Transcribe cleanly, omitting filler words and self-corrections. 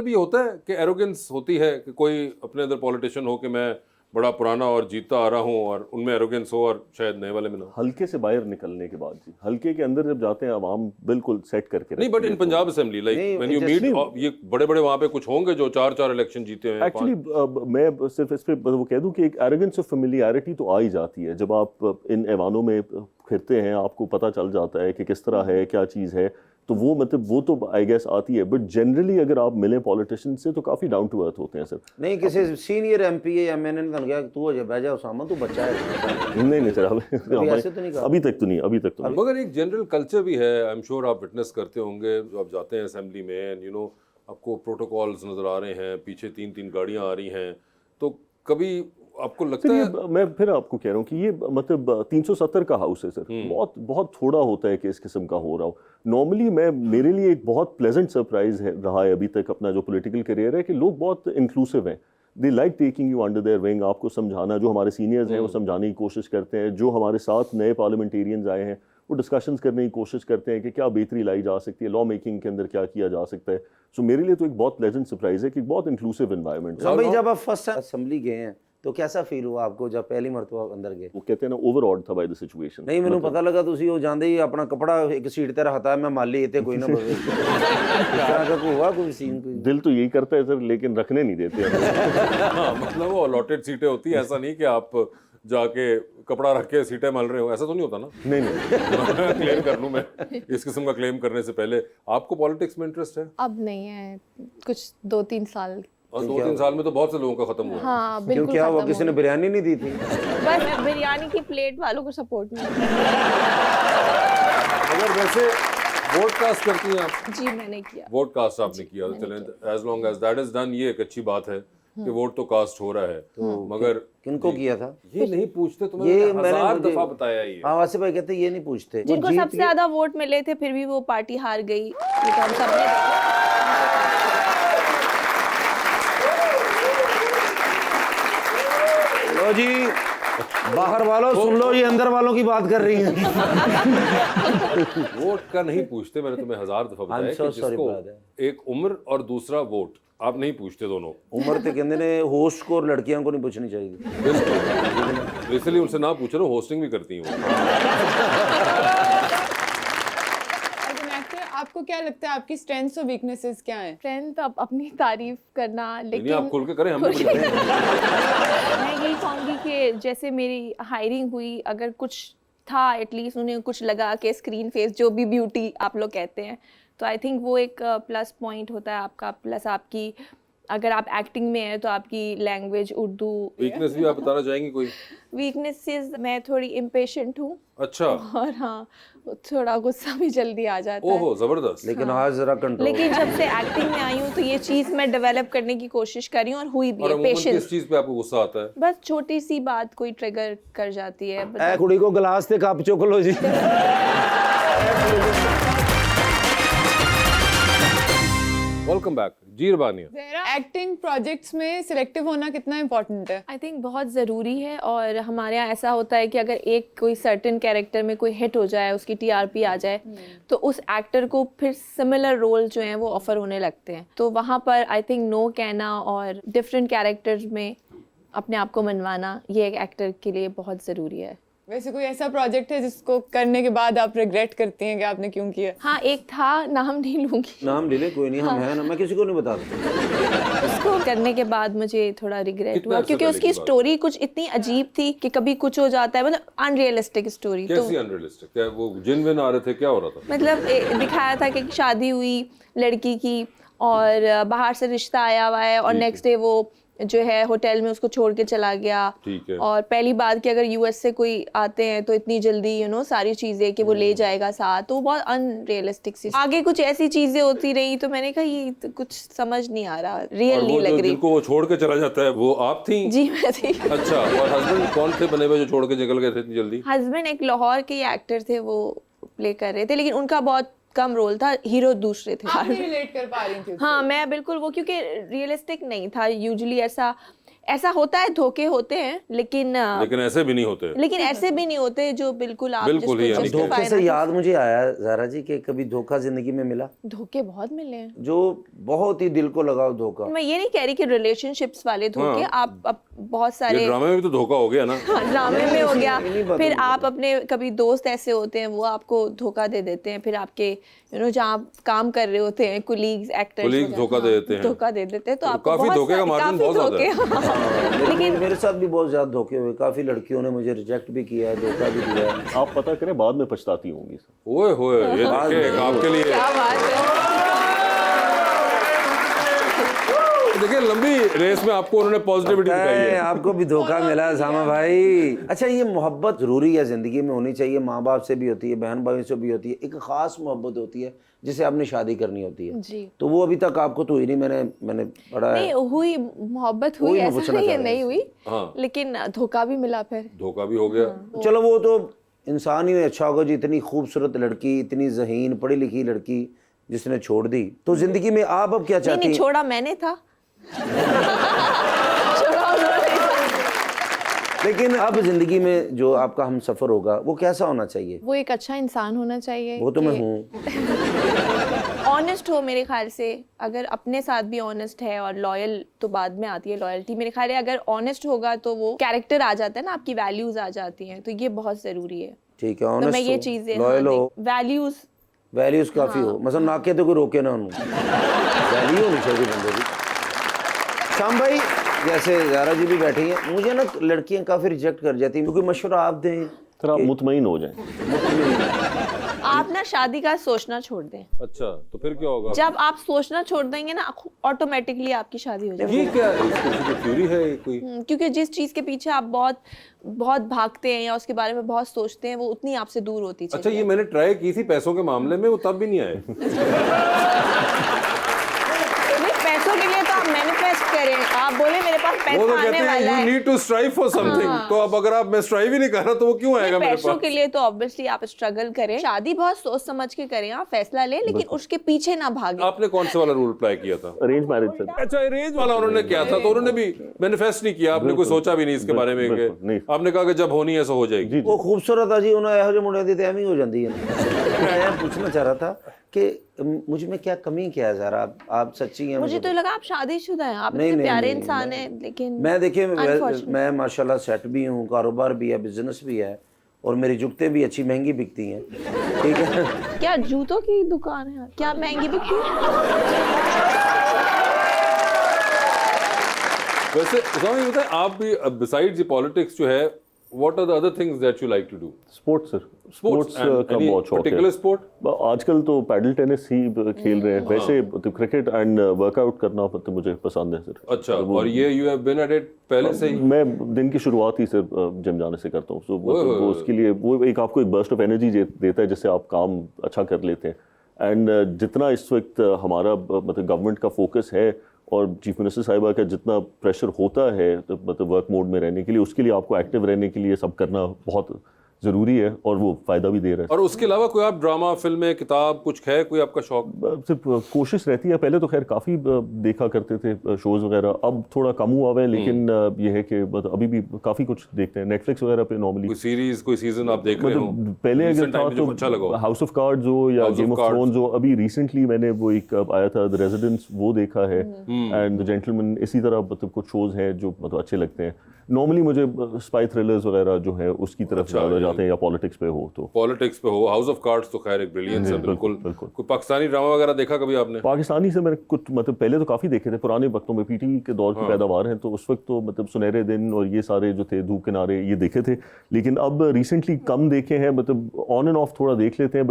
भी होता है कि एरोगेंस होती है कि कोई अपने अंदर पॉलिटिशियन हो कि मैं बड़ा पुराना और जीतता आ रहा हूँ और उनमें एरोगेंस हो और शायद नए वाले में ना? हल्के से बाहर निकलने के बाद जी, हल्के के अंदर जब जाते हैं आवाम बिल्कुल सेट करके नहीं, but in Punjab assembly like when you meet, ये बड़े बड़े वहाँ पे कुछ होंगे जो 4 इलेक्शन जीते हैं। एक्चुअली मैं सिर्फ इस पे वो कह दूं कि एक एरोगेंस ऑफ फेमिलियरिटी तो आ ही जाती है जब आप इन ऐवानों में फिरते हैं, आपको पता चल जाता है कि किस तरह है, क्या चीज़ है, तो वो मतलब वो तो आई गेस आती है। बट जनरली अगर आप मिलें पॉलिटिशियन से तो काफ़ी डाउन टू अर्थ होते हैं सर। नहीं किसी सीनियर एमपी या एमएनए ने कहा तू हो जा बैठ जा उसामा तू बच्चा है। नहीं सर, ऐसे तो नहीं कहा अभी तक तो नहीं। मगर एक जनरल कल्चर भी है, आई एम श्योर आप विटनेस करते होंगे, आप जाते हैं असेंबली में, यू नो आपको प्रोटोकॉल्स नजर आ रहे हैं, पीछे 3-3 गाड़ियां आ रही हैं, तो कभी आपको लगता है? मैं फिर आपको कह रहा हूँ कि ये मतलब 370 का हाउस है सर, बहुत बहुत थोड़ा होता है कि इस किस्म का हो रहा हो। नॉर्मली मेरे लिए एक बहुत प्लेजेंट सरप्राइज रहा है अभी तक अपना जो पॉलिटिकल करियर है कि लोग बहुत इंक्लूसिव हैं। They like taking you under their wing, आपको समझाना, जो हमारे सीनियर्स हैं वो समझाने की कोशिश करते हैं, जो हमारे साथ नए पार्लियामेंटेरियंस आए हैं वो डिस्कशंस करने की कोशिश करते हैं कि क्या बेहतरी लाई जा सकती है, लॉ मेकिंग के अंदर क्या किया जा सकता है। सो मेरे लिए तो एक बहुत प्लेजेंट सरप्राइज है कि बहुत इंक्लूसिव एनवायरनमेंट है। भाई जब आप फर्स्ट असेंबली गए हैं तो कैसा फील हुआ आपको जब पहली मरतबा अंदर गए? वो कहते हैं ना ओवरऑल्ड था बाय द सिचुएशन। नहीं मैंने पता लगा ਤੁਸੀਂ ਉਹ ਜਾਂਦੇ ਹੀ ਆਪਣਾ कपड़ा एक सीट ਤੇ रखता है मैं माली इतने कोई ना बवे क्या हुआ कोई सीन कोई दिल तो यही करता है सर लेकिन रखने नहीं देते हाँ, मतलब वो अलॉटेड सीटें होती है, ऐसा नहीं कि आप जाके कपड़ा रख के सीटें मल रहे हो, ऐसा तो नहीं होता ना? नहीं क्लेम कर लूं मैं इस किस्म का क्लेम करने से पहले। आपको पॉलिटिक्स में इंटरेस्ट है? अब नहीं है, कुछ 2-3 साल। और 2-3 साल में तो बहुत से लोगों का खत्म हुआ। हाँ क्यों बिल्कुल। क्या हुआ, किसी ने बिरयानी नहीं दी थी? बस बिरयानी की प्लेट वालों को सपोर्ट नहीं। अगर वैसे वोट कास्ट करती हैं आप? जी मैंने किया। वोट कास्ट आपने किया, चलें as long as that is done, ये एक अच्छी बात है कि वोट तो कास्ट हो रहा है। तो मगर किनको किया था ये नहीं पूछते, तो ये मैंने 1000 दफा बताया ये। हाँ वासिफ भाई कहते ये नहीं पूछते। जिनको सबसे ज्यादा वोट मिले थे फिर भी वो पार्टी हार गई, ये तो हम सब ने लो जी बाहर वालों सुन लो, ये अंदर वालों की बात कर रही हैं। वोट का नहीं पूछते, मैंने तुम्हें 1000 दफा बताया कि जिसको एक उम्र और दूसरा वोट आप नहीं पूछते दोनों। उम्र तो कहते ने होस्ट को और लड़कियों को नहीं पूछनी चाहिए, बिल्कुल, इसलिए उनसे ना पूछ रहा हूँ, होस्टिंग भी करती हूँ। आपको क्या लगता है आपकी स्ट्रेंथ्स और वीकनेसेस क्या हैं? स्ट्रेंथ अपनी तारीफ करना, लेकिन आप खुल के करें, हम मैं यही कहूँगी कि जैसे मेरी हायरिंग हुई, अगर कुछ था एटलीस्ट उन्हें कुछ लगा कि स्क्रीन फेस जो भी ब्यूटी आप लोग कहते हैं, तो आई थिंक वो एक प्लस पॉइंट होता है आपका। प्लस आपकी अगर आप एक्टिंग में है तो आपकी लैंग्वेज उर्दू। वीकनेस भी आप बताना चाहेंगी कोई? वीकनेसेस, मैं थोड़ी इम्पेशेंट हूँ। अच्छा। और हाँ, थोड़ा गुस्सा भी जल्दी आ जाता है। ओहो जबरदस्त। लेकिन आज जरा कंट्रोल। लेकिन जब से एक्टिंग में आई हूँ तो ये चीज मैं डेवलप करने की कोशिश कर रही हूँ और हुई भी है। पेशेंस। किस चीज पे आपको गुस्सा आता है? बस छोटी सी बात कोई ट्रिगर कर जाती है। ए कुड़ी को गिलास से कप चुक लो जी। वेलकम बैक जी रबानिया। एक्टिंग प्रोजेक्ट्स में सिलेक्टिव होना कितना इम्पोर्टेंट है? आई थिंक बहुत ज़रूरी है। और हमारे यहाँ ऐसा होता है कि अगर एक कोई सर्टेन कैरेक्टर में कोई हिट हो जाए, उसकी टीआरपी आ जाए, तो उस एक्टर को फिर सिमिलर रोल जो हैं वो ऑफर होने लगते हैं। तो वहाँ पर आई थिंक नो कहना और डिफरेंट कैरेक्टर्स में अपने आप को मनवाना, ये एक एक्टर के लिए बहुत ज़रूरी है। वैसे कोई ऐसा प्रोजेक्ट है जिसको करने के बाद आप रिग्रेट करती हैं कि आपने क्यों किया? हाँ एक था, नाम नहीं लूँगी। नाम ले ले कोई नहीं, हम हैं ना, मैं किसी को नहीं बता सकता। उसको करने के बाद मुझे थोड़ा रिग्रेट हुआ क्योंकि उसकी स्टोरी कुछ इतनी अजीब थी कि कभी कुछ हो जाता है, मतलब अनरियलिस्टिक स्टोरी। कैसी अनरियलिस्टिक? क्या वो जिन विन आ रहे थे, क्या हो रहा था? मतलब दिखाया था कि शादी हुई लड़की की और बाहर से रिश्ता आया हुआ है और नेक्स्ट डे वो जो है होटल में उसको छोड़ के चला गया। ठीक है। और पहली बात कि अगर यूएस से कोई आते हैं तो इतनी जल्दी सारी चीजें कि वो ले जाएगा साथ, तो बहुत अनरियलिस्टिक सी। आगे कुछ ऐसी चीजें होती रही तो मैंने कहा ये तो कुछ समझ नहीं आ रहा, रियल नहीं लग रही। जिनको वो छोड़ के चला जाता है वो आप थी? जी मैं थी। अच्छा, और हस्बैंड कौन थे बने हुए जो छोड़ के निकल गए थे इतनी जल्दी? हस्बैंड एक लाहौर के एक्टर थे, वो प्ले कर रहे थे, लेकिन उनका बहुत कम रोल था, हीरो दूसरे थे। आप नहीं रिलेट कर पा रही थी? हाँ मैं बिल्कुल वो, क्योंकि रियलिस्टिक नहीं था। यूजुअली ऐसा ऐसा होता है, धोखे होते हैं, लेकिन ऐसे भी नहीं होते। लेकिन ऐसे भी नहीं होते जो बिल्कुल आप बिल्कुल ही, जिसको यानी justify धोखे से ना याद मुझे आया ज़ारा जी कि कभी धोखा जिंदगी में मिला धोखे बहुत मिले हैं। जो बहुत ही दिल को लगाओ धोखा? मैं ये नहीं कह रही कि रिलेशनशिप्स वाले धोखे, आप बहुत ये सारे ड्रामे में भी तो धोखा हो गया ना। ड्रामे में हो गया, इन्हीं बातों फिर में आप अपने कभी दोस्त ऐसे होते हैं वो आपको धोखा दे देते हैं, फिर आपके जहाँ आप काम कर रहे होते हैं कुलीग्स एक्टर्स धोखा दे देते हैं। धोखा दे देते हैं, तो आपको काफी बहुत धोखे का मार्जिन बहुत ज्यादा है। लेकिन मेरे साथ भी बहुत ज्यादा धोखे हुए, काफी लड़कियों ने मुझे रिजेक्ट भी किया है, धोखा भी दिया है। आप पता करें, बाद में पछताती होंगी सर। ओए होए, ये देखिए आपके लिए क्या बात है। देखिए लंबी रेस में आपको उन्होंने पॉजिटिविटी दिखाई है। आपको भी धोखा मिला है सामा भाई। अच्छा, ये मोहब्बत जरूरी है, जिंदगी में होनी चाहिए, माँ बाप से भी होती है, बहन भाई से भी होती है, एक खास मोहब्बत होती है जिसे आपने शादी करनी होती है। जी। तो वो अभी तक आपको तो हुई नहीं, मैंने पढ़ा है। नहीं हुई, मोहब्बत वही हुई, मैं ऐसा पूछना नहीं चाह है रहा नहीं हुई, हाँ। लेकिन धोखा भी मिला फिर। धोखा भी हो गया। चलो वो तो इंसान ही अच्छा होगा जी, इतनी खूबसूरत लड़की, इतनी ज़हीन पढ़ी लिखी लड़की जिसने छोड़ दी। तो जिंदगी में आप अब क्या चाहती नहीं, हैं? छोड़ा मैंने था। लेकिन अब जिंदगी में जो आपका हम सफर होगा वो कैसा होना चाहिए? वो एक अच्छा इंसान होना चाहिए, वो तो मैं हूँ। ऑनेस्ट हो मेरे ख्याल से। अगर अपने साथ भी ऑनेस्ट है, और लॉयल तो बाद में आती है लॉयल्टी, मेरे ख्याल है अगर ऑनेस्ट होगा तो वो कैरेक्टर आ जाता है ना, आपकी वैल्यूज आ जाती हैं, तो ये बहुत जरूरी है। ठीक है, तो मैं ऑनेस्ट ये हो, चीजें लॉयल हो, वैल्यूज वैल्यूज काफी हो, मतलब नाके तो कोई रोके ना उन्होंने, वैल्यू होनी चाहिए बंदे की। शाम भाई, जैसे ज़ारा जी भी बैठी हैं, मुझे ना लड़कियां काफी रिजेक्ट कर जाती हैं, क्योंकि मशवरा आप दें। सर आप मुतमईन हो जाएं। आप ना शादी का सोचना छोड़ दें। अच्छा, तो फिर क्या होगा? जब आप सोचना छोड़ देंगे ना, ऑटोमेटिकली आपकी शादी हो जाएगी। ये क्या इसकी थ्योरी है कोई? क्योंकि जिस चीज के पीछे आप बहुत बहुत भागते हैं या उसके बारे में बहुत सोचते हैं, वो उतनी आपसे दूर होती चली अच्छा, ये मैंने ट्राई की थी पैसों के मामले में, वो तब भी नहीं आए। नहीं, पैसों के लिए तो आप मैनिफेस्ट करें, आप बोले मेरे पास वो पैसा तो आने कहते हैं वाला यू है। Need to strive for something. तो अब अगर आप मैं स्ट्राइव ही नहीं कर रहा तो वो क्यों आएगा मेरे पैसों पास? के लिए तो ऑब्वियसली आप स्ट्रगल करें, शादी बहुत सोच समझ के करें, आप फैसला लें, लेकिन उसके पीछे ना भागें। आपने कौन से वाला रूल अप्लाई किया था? Arrange marriage sir. अच्छा, अरेंज वाला उन्होंने किया था, तो उन्होंने भी मैनिफेस्ट नहीं किया, आपने कोई सोचा भी नहीं इसके बारे में बिल्कुल नहीं। कि आपने कहा कि जब होनी है सो हो जाएगी। वो खूबसूरत है जी, उन्हें ਇਹੋ ਜਿਹੇ ਮੁੰਡੇ ਦੀ ਤੇ ਐਵੇਂ ਹੀ ਹੋ ਜਾਂਦੀ है। मैं पूछना चाह रहा था कि मुझ में क्या कमी क्या है ज़रा, आप सच्ची हैं? मुझे तो लगा आप शादीशुदा हैं, आप नहीं, इतने नहीं, प्यारे नहीं, इंसान हैं, लेकिन मैं देखिए, Unfortunately. मैं माशाल्लाह सेट भी हूँ, कारोबार भी है, बिजनेस भी है, और मेरी जुगतें भी अच्छी महंगी बिकती हैं। ठीक है। क्या जूतों की दुकान है? क्या महंगी बिकती है? वैसे उसामा, ये बताएं, आप भी बिसाइड्स पॉलिटिक्स जो है, what are the other things that you like to do? Sports sir, sports का any बहुत शौक particular है। sport? आजकल तो पैडल टेनिस ही खेल रहे हैं। वैसे तो क्रिकेट एंड वर्कआउट करना तो मुझे पसंद है सर। अच्छा, और ये you have been at it पहले से ही? मैं दिन की शुरुआत ही सर जिम जाने से करता हूँ। तो वो उसके लिए वो एक आपको एक बर्स्ट ऑफ एनर्जी देता है, जिससे आप काम अच्छा कर लेते हैं। एंड जितना इस वक्त हमारा मतलब गवर्नमेंट का फोकस है और चीफ मिनिस्टर साहिबा का जितना प्रेशर होता है तो मतलब वर्क मोड में रहने के लिए, उसके लिए आपको एक्टिव रहने के लिए सब करना बहुत ज़रूरी है, और वो फ़ायदा भी दे रहा है। और उसके अलावा कोई आप ड्रामा, फिल्में, किताब कुछ है कोई आपका शौक? सिर्फ कोशिश रहती है। पहले तो खैर काफ़ी देखा करते थे शोज़ वगैरह, अब थोड़ा कम हुआ हुआ है, लेकिन ये है कि मतलब अभी भी काफ़ी कुछ देखते हैं नेटफ्लिक्स वगैरह पे नॉर्मली। कोई सीरीज, कोई सीजन आप देख रहे हो? पहले अगर Recent time था में जो अच्छा लगा तो हो? हाउस ऑफ कार्ड्स हो या House of game of Cards। Thrones हो। अभी रिसेंटली मैंने वो एक आया था द रेजिडेंस, वो देखा है, एंड द जेंटलमैन। इसी तरह मतलब कुछ शोज़ हैं जो मतलब अच्छे लगते हैं। नॉर्मली मुझे स्पाई थ्रिलर्स वगैरह जो है उसकी तरफ ज़्यादा जाते हैं, या पॉलिटिक्स पे हो तो। पॉलिटिक्स पे हो, हाउस ऑफ कार्ड्स तो खैर एक ब्रिलियंस है, बिल्कुल। बिल्कुल। कोई पाकिस्तानी ड्रामा वगैरह देखा कभी आपने? पाकिस्तानी से मैंने कुछ मतलब पहले तो काफ़ी देखे थे, पुराने वक्तों में पीटीवी के दौर की पैदावार है, तो उस वक्त तो मतलब सुनहरे दिन और ये सारे जो थे, धूप किनारे, ये देखे थे। लेकिन अब रिसेंटली कम देखे हैं, मतलब ऑन एंड ऑफ थोड़ा देख लेते हैं।